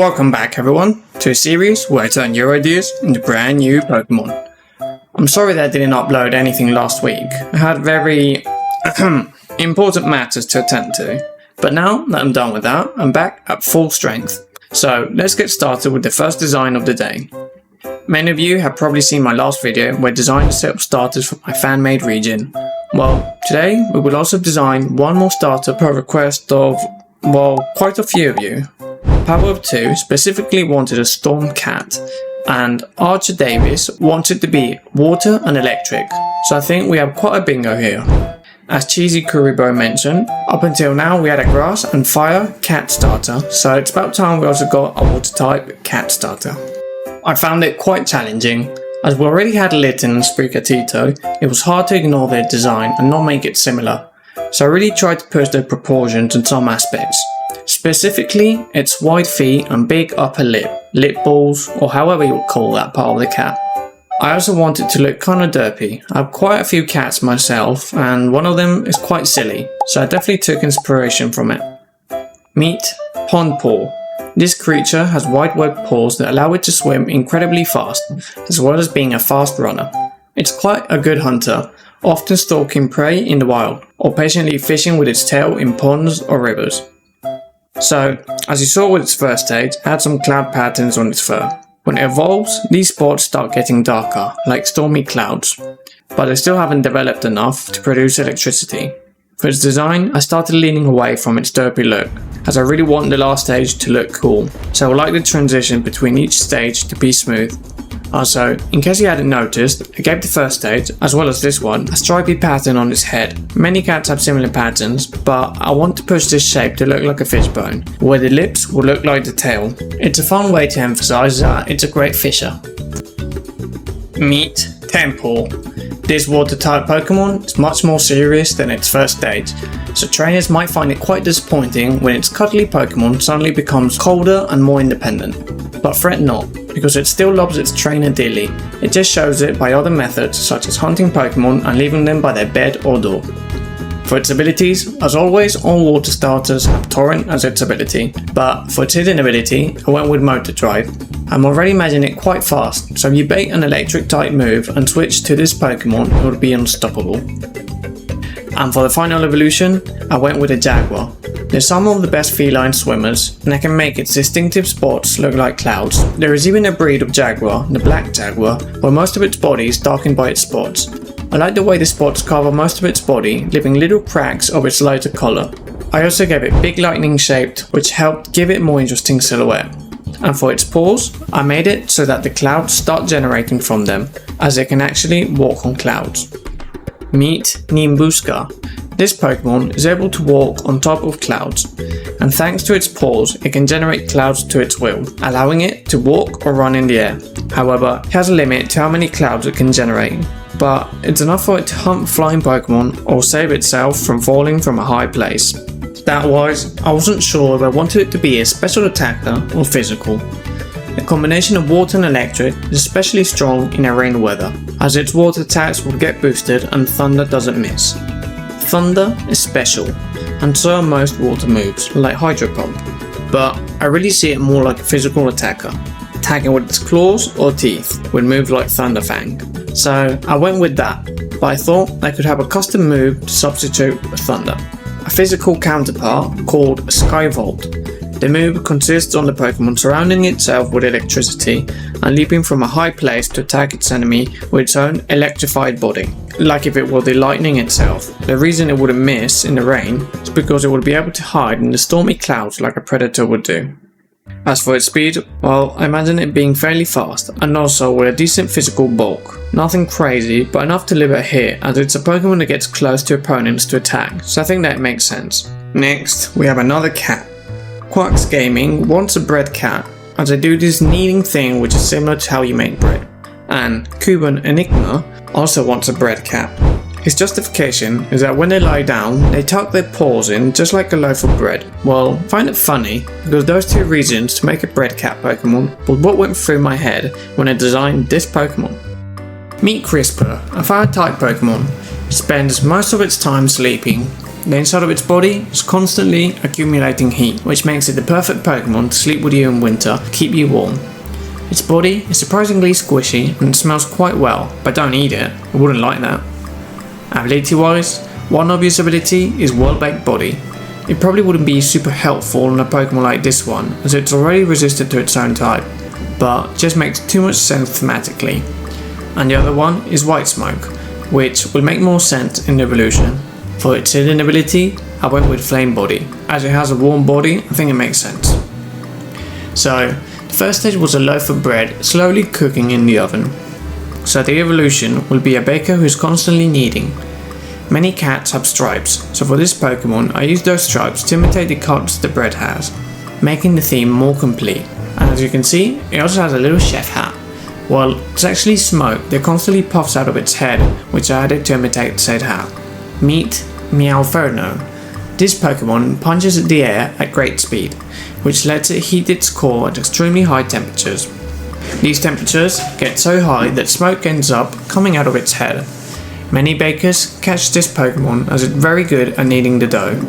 Welcome back everyone to a series where I turn your ideas into brand new Pokemon. I'm sorry that I didn't upload anything last week. I had very important matters to attend to. But now that I'm done with that, I'm back at full strength. So let's get started with the first design of the day. Many of you have probably seen my last video where I designed a set of starters for my fan-made region. Well, today we will also design one more starter per request of, quite a few of you. Power of 2 specifically wanted a Storm Cat, and Archer Davis wanted to be water and electric, so I think we have quite a bingo here. As Cheesy Kuribo mentioned, up until now we had a grass and fire cat starter, so it's about time we also got a water type cat starter. I found it quite challenging. As we already had Litten and Sprigatito, it was hard to ignore their design and not make it similar, so I really tried to push their proportions in some aspects. Specifically, its wide feet and big upper lip balls, or however you would call that part of the cat. I also wanted to look kinda derpy. I have quite a few cats myself, and one of them is quite silly, so I definitely took inspiration from it. Meet Pond Paw. This creature has wide webbed paws that allow it to swim incredibly fast, as well as being a fast runner. It's quite a good hunter, often stalking prey in the wild, or patiently fishing with its tail in ponds or rivers. So, as you saw with its first stage, it had some cloud patterns on its fur. When it evolves, these spots start getting darker, like stormy clouds, but they still haven't developed enough to produce electricity. For its design, I started leaning away from its derpy look, as I really want the last stage to look cool, so I would like the transition between each stage to be smooth. Also, in case you hadn't noticed, I gave the first stage, as well as this one, a stripy pattern on its head. Many cats have similar patterns, but I want to push this shape to look like a fishbone, where the lips will look like the tail. It's a fun way to emphasize that it's a great fisher. Meet Temple. This water type Pokemon is much more serious than its first stage, so trainers might find it quite disappointing when its cuddly Pokemon suddenly becomes colder and more independent. But fret not, because it still loves its trainer dearly. It just shows it by other methods such as hunting Pokemon and leaving them by their bed or door. For its abilities, as always, all water starters have Torrent as its ability, but for its hidden ability, I went with Motor Drive. I'm already imagining it quite fast, so if you bait an electric type move and switch to this Pokemon, it would be unstoppable. And for the final evolution, I went with a Jaguar. They're some of the best feline swimmers, and they can make its distinctive spots look like clouds. There is even a breed of Jaguar, the Black Jaguar, where most of its body is darkened by its spots. I like the way the spots cover most of its body, leaving little cracks of its lighter colour. I also gave it big lightning shaped, which helped give it more interesting silhouette. And for its paws, I made it so that the clouds start generating from them, as it can actually walk on clouds. Meet Nimbuska. This Pokemon is able to walk on top of clouds, and thanks to its paws, it can generate clouds to its will, allowing it to walk or run in the air. However, it has a limit to how many clouds it can generate, but it's enough for it to hunt flying Pokemon or save itself from falling from a high place. Stat-wise, I wasn't sure if I wanted it to be a special attacker or physical. The combination of water and electric is especially strong in rain weather, as its water attacks will get boosted and thunder doesn't miss. Thunder is special, and so are most water moves, like Hydro Pump, but I really see it more like a physical attacker, attacking with its claws or teeth with moves like Thunder Fang. So I went with that, but I thought I could have a custom move to substitute with Thunder. A physical counterpart called Skyvolt. The move consists on the Pokemon surrounding itself with electricity and leaping from a high place to attack its enemy with its own electrified body, like if it were the lightning itself. The reason it wouldn't miss in the rain is because it would be able to hide in the stormy clouds like a predator would do. As for its speed, well, I imagine it being fairly fast and also with a decent physical bulk. Nothing crazy, but enough to leave a hit, as it's a Pokemon that gets close to opponents to attack, so I think that makes sense. Next, we have another cat. Quack's Gaming wants a bread cat, as they do this kneading thing which is similar to how you make bread. And Cuban Enigma also wants a bread cat. His justification is that when they lie down, they tuck their paws in just like a loaf of bread. Well, I find it funny, because those two reasons to make a bread cat Pokemon was what went through my head when I designed this Pokemon. Meet Crisper, a fire type Pokemon. It spends most of its time sleeping, The inside of its body is constantly accumulating heat, which makes it the perfect Pokemon to sleep with you in winter, keep you warm. Its body is surprisingly squishy and smells quite well, but don't eat it, I wouldn't like that. Ability wise, one obvious ability is Well-Baked Body. It probably wouldn't be super helpful on a Pokemon like this one, as it's already resistant to its own type, but just makes too much sense thematically. And the other one is White Smoke, which will make more sense in the evolution. For its hidden ability, I went with Flame Body. As it has a warm body, I think it makes sense. So, the first stage was a loaf of bread slowly cooking in the oven. So the evolution will be a baker who's constantly kneading. Many cats have stripes, so for this Pokemon I used those stripes to imitate the cuts the bread has, making the theme more complete. And as you can see, it also has a little chef hat. Well, it's actually smoke that constantly puffs out of its head, which I added to imitate said hat. Meet Meowferno. This Pokemon punches the air at great speed, which lets it heat its core at extremely high temperatures. These temperatures get so high that smoke ends up coming out of its head. Many bakers catch this Pokemon as it's very good at kneading the dough.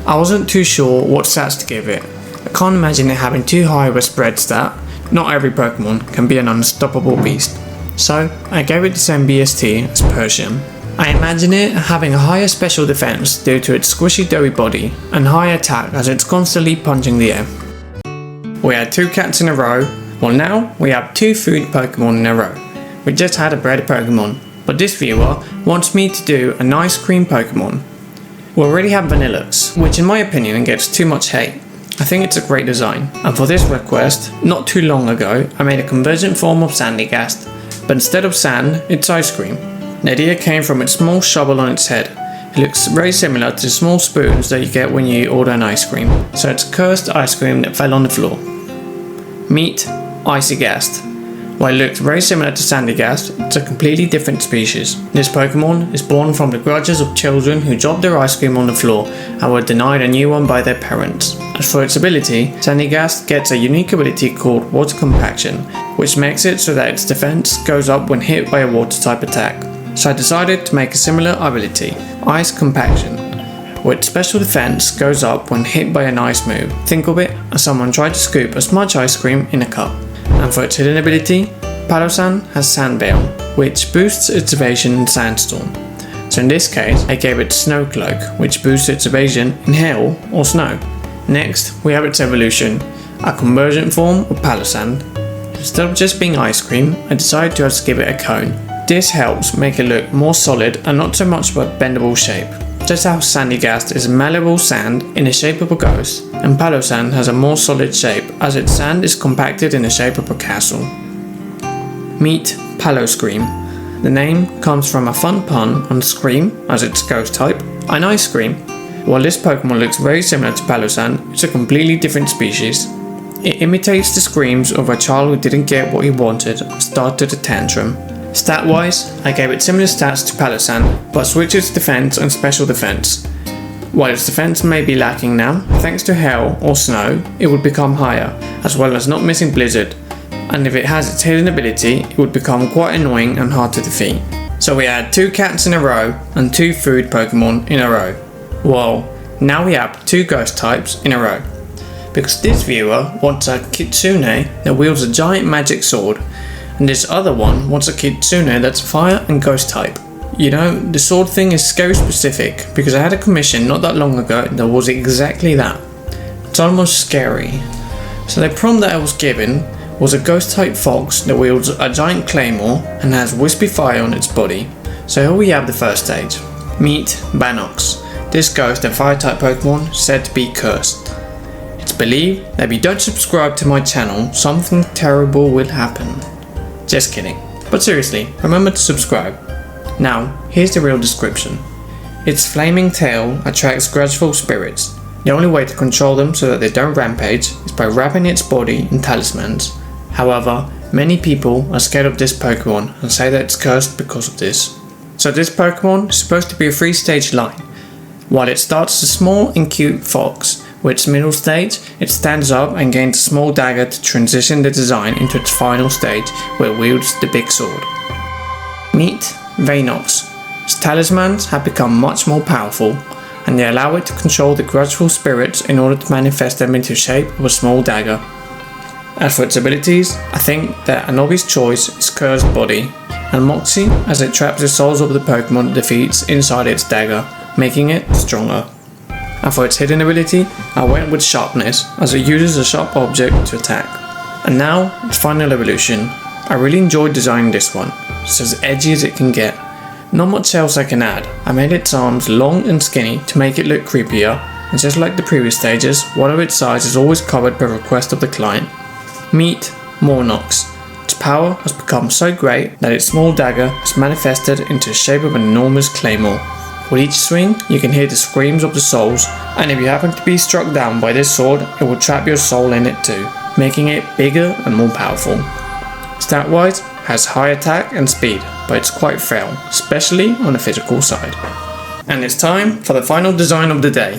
I wasn't too sure what stats to give it. I can't imagine it having too high of a spread stat. Not every Pokemon can be an unstoppable beast. So I gave it the same BST as Persian. I imagine it having a higher special defense due to its squishy doughy body and high attack as it's constantly punching the air. We had 2 cats in a row, well now we have 2 food Pokemon in a row. We just had a bread Pokemon, but this viewer wants me to do an ice cream Pokemon. We already have Vanillux, which in my opinion gets too much hate. I think it's a great design, and for this request, not too long ago I made a convergent form of Sandygast, but instead of sand, it's ice cream. The idea came from its small shovel on its head. It looks very similar to the small spoons that you get when you order an ice cream, so it's cursed ice cream that fell on the floor. Meet Icygast. While it looks very similar to Sandygast, it's a completely different species. This Pokemon is born from the grudges of children who dropped their ice cream on the floor and were denied a new one by their parents. As for its ability, Sandygast gets a unique ability called Water Compaction, which makes it so that its defense goes up when hit by a water type attack. So I decided to make a similar ability, Ice Compaction, which special defense goes up when hit by an ice move. Think of it as someone tried to scoop as much ice cream in a cup. And for its hidden ability, Palosan has Sand Veil, which boosts its evasion in Sandstorm. So in this case, I gave it Snow Cloak, which boosts its evasion in hail or snow. Next, we have its evolution, a convergent form of Palosan. Instead of just being ice cream, I decided to just give it a cone. This helps make it look more solid and not so much of a bendable shape. Just how Sandygast is malleable sand in the shape of a ghost, and Palosan has a more solid shape as its sand is compacted in the shape of a castle. Meet Paloscream. The name comes from a fun pun on Scream, as its ghost type, and Ice Cream. While this Pokemon looks very similar to Palosan, it's a completely different species. It imitates the screams of a child who didn't get what he wanted and started a tantrum. Stat wise, I gave it similar stats to Palosan, but switched its defense and special defense. While its defense may be lacking now, thanks to hail or snow, it would become higher, as well as not missing Blizzard, and if it has its hidden ability, it would become quite annoying and hard to defeat. So we had 2 cats in a row and 2 food Pokemon in a row. Well, now we have 2 ghost types in a row. Because this viewer wants a Kitsune that wields a giant magic sword, and this other one wants a Kitsune that's fire and ghost type. You know, the sword thing is scary specific, because I had a commission not that long ago that was exactly that. It's almost scary. So the prompt that I was given was a ghost type fox that wields a giant claymore and has wispy fire on its body. So here we have the first stage. Meet Banox. This ghost and fire type Pokemon said to be cursed. It's believed that if you don't subscribe to my channel, something terrible will happen. Just kidding. But seriously, remember to subscribe. Now, here's the real description. Its flaming tail attracts grudgeful spirits. The only way to control them so that they don't rampage is by wrapping its body in talismans. However, many people are scared of this Pokemon and say that it's cursed because of this. So this Pokemon is supposed to be a 3-stage line. While it starts as a small and cute fox, with its middle stage, it stands up and gains a small dagger to transition the design into its final stage, where it wields the big sword. Meet Veinox. Its talismans have become much more powerful, and and they allow it to control the grudgeful spirits in order to manifest them into the shape of a small dagger. As for its abilities, I think that an obvious choice is Cursed Body, and Moxie, as it traps the souls of the Pokemon it defeats inside its dagger, making it stronger. And for its hidden ability, I went with Sharpness, as it uses a sharp object to attack. And now, its final evolution. I really enjoyed designing this one, it's as edgy as it can get. Not much else I can add. I made its arms long and skinny to make it look creepier, and just like the previous stages, one of its sides is always covered per request of the client. Meet Mornox. Its power has become so great that its small dagger has manifested into the shape of an enormous claymore. With each swing, you can hear the screams of the souls, and if you happen to be struck down by this sword, it will trap your soul in it too, making it bigger and more powerful. Stat-wise, has high attack and speed, but it's quite frail, especially on the physical side. And it's time for the final design of the day.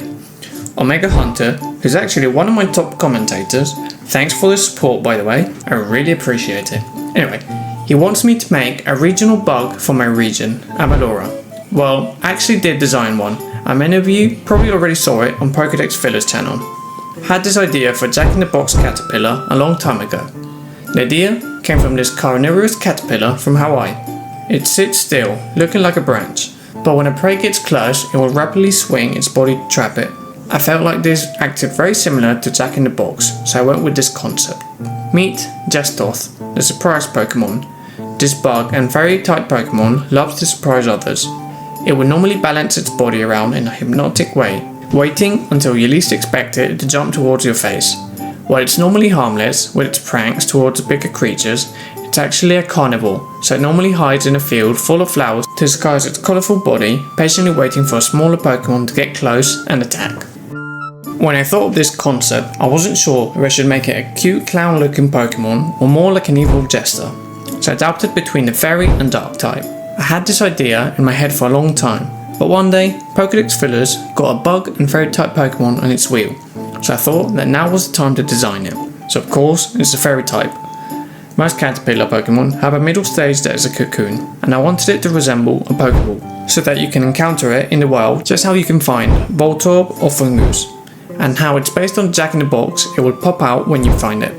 Omega Hunter, who's actually one of my top commentators, thanks for the support by the way, I really appreciate it. Anyway, he wants me to make a regional bug for my region, Amalura. Well, I actually did design one, and many of you probably already saw it on Pokédex Filler's channel. Had this idea for Jack-in-the-Box caterpillar a long time ago. The idea came from this carnivorous caterpillar from Hawaii. It sits still, looking like a branch, but when a prey gets close, it will rapidly swing its body to trap it. I felt like this acted very similar to Jack-in-the-Box, so I went with this concept. Meet Gestoth, the surprise Pokemon. This bug and very tight Pokemon loves to surprise others. It will normally balance its body around in a hypnotic way, waiting until you least expect it to jump towards your face. While it's normally harmless with its pranks towards bigger creatures, it's actually a carnivore, so it normally hides in a field full of flowers to disguise its colourful body, patiently waiting for a smaller Pokemon to get close and attack. When I thought of this concept, I wasn't sure if I should make it a cute clown looking Pokemon or more like an evil jester, so I adapted between the fairy and dark type. I had this idea in my head for a long time, but one day, Pokédex Fillers got a bug and fairy type Pokemon on its wheel, so I thought that now was the time to design it. So of course, it's a fairy type. Most caterpillar Pokemon have a middle stage that is a cocoon, and I wanted it to resemble a Pokeball, so that you can encounter it in the wild just how you can find Voltorb or Fungus, and how it's based on Jack-in-the-Box, it will pop out when you find it.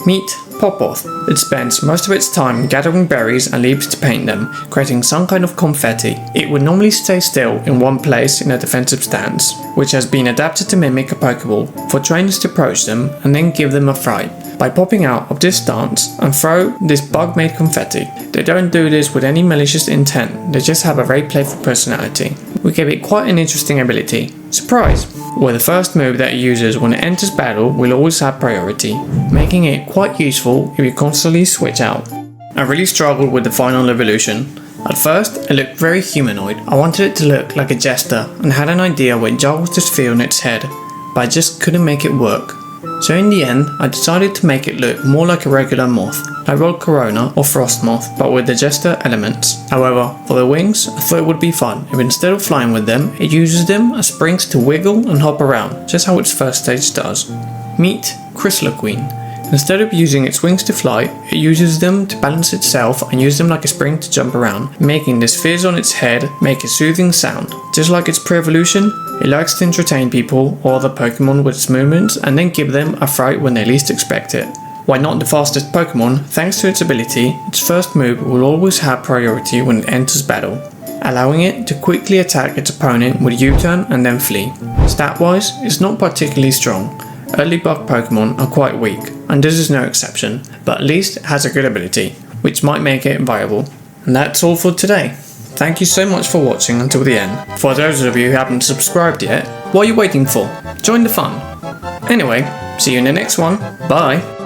Meet Popoth. It spends most of its time gathering berries and leaves to paint them, creating some kind of confetti. It would normally stay still in one place in a defensive stance, which has been adapted to mimic a Pokeball, for trainers to approach them and then give them a fright by popping out of this stance and throw this bug-made confetti. They don't do this with any malicious intent, they just have a very playful personality. We give it quite an interesting ability, Surprise, where the first move that it uses when it enters battle will always have priority, making it quite useful if you constantly switch out. I really struggled with the final evolution. At first, it looked very humanoid. I wanted it to look like a jester and had an idea where Giles just feel on its head, but I just couldn't make it work. So in the end, I decided to make it look more like a regular moth, like Rod Corona or Frost Moth, but with the jester elements. However, for the wings, I thought it would be fun if instead of flying with them, it uses them as springs to wiggle and hop around, just how its first stage does. Meet Chrysler. Instead of using its wings to fly, it uses them to balance itself and use them like a spring to jump around, making the spheres on its head make a soothing sound. Just like its pre-evolution, it likes to entertain people or other Pokemon with its movements and then give them a fright when they least expect it. While not the fastest Pokemon, thanks to its ability, its first move will always have priority when it enters battle, allowing it to quickly attack its opponent with U-turn and then flee. Stat-wise, it's not particularly strong. Early bug Pokemon are quite weak, and this is no exception, but at least it has a good ability, which might make it viable. And that's all for today. Thank you so much for watching until the end. For those of you who haven't subscribed yet, what are you waiting for? Join the fun. Anyway, see you in the next one. Bye.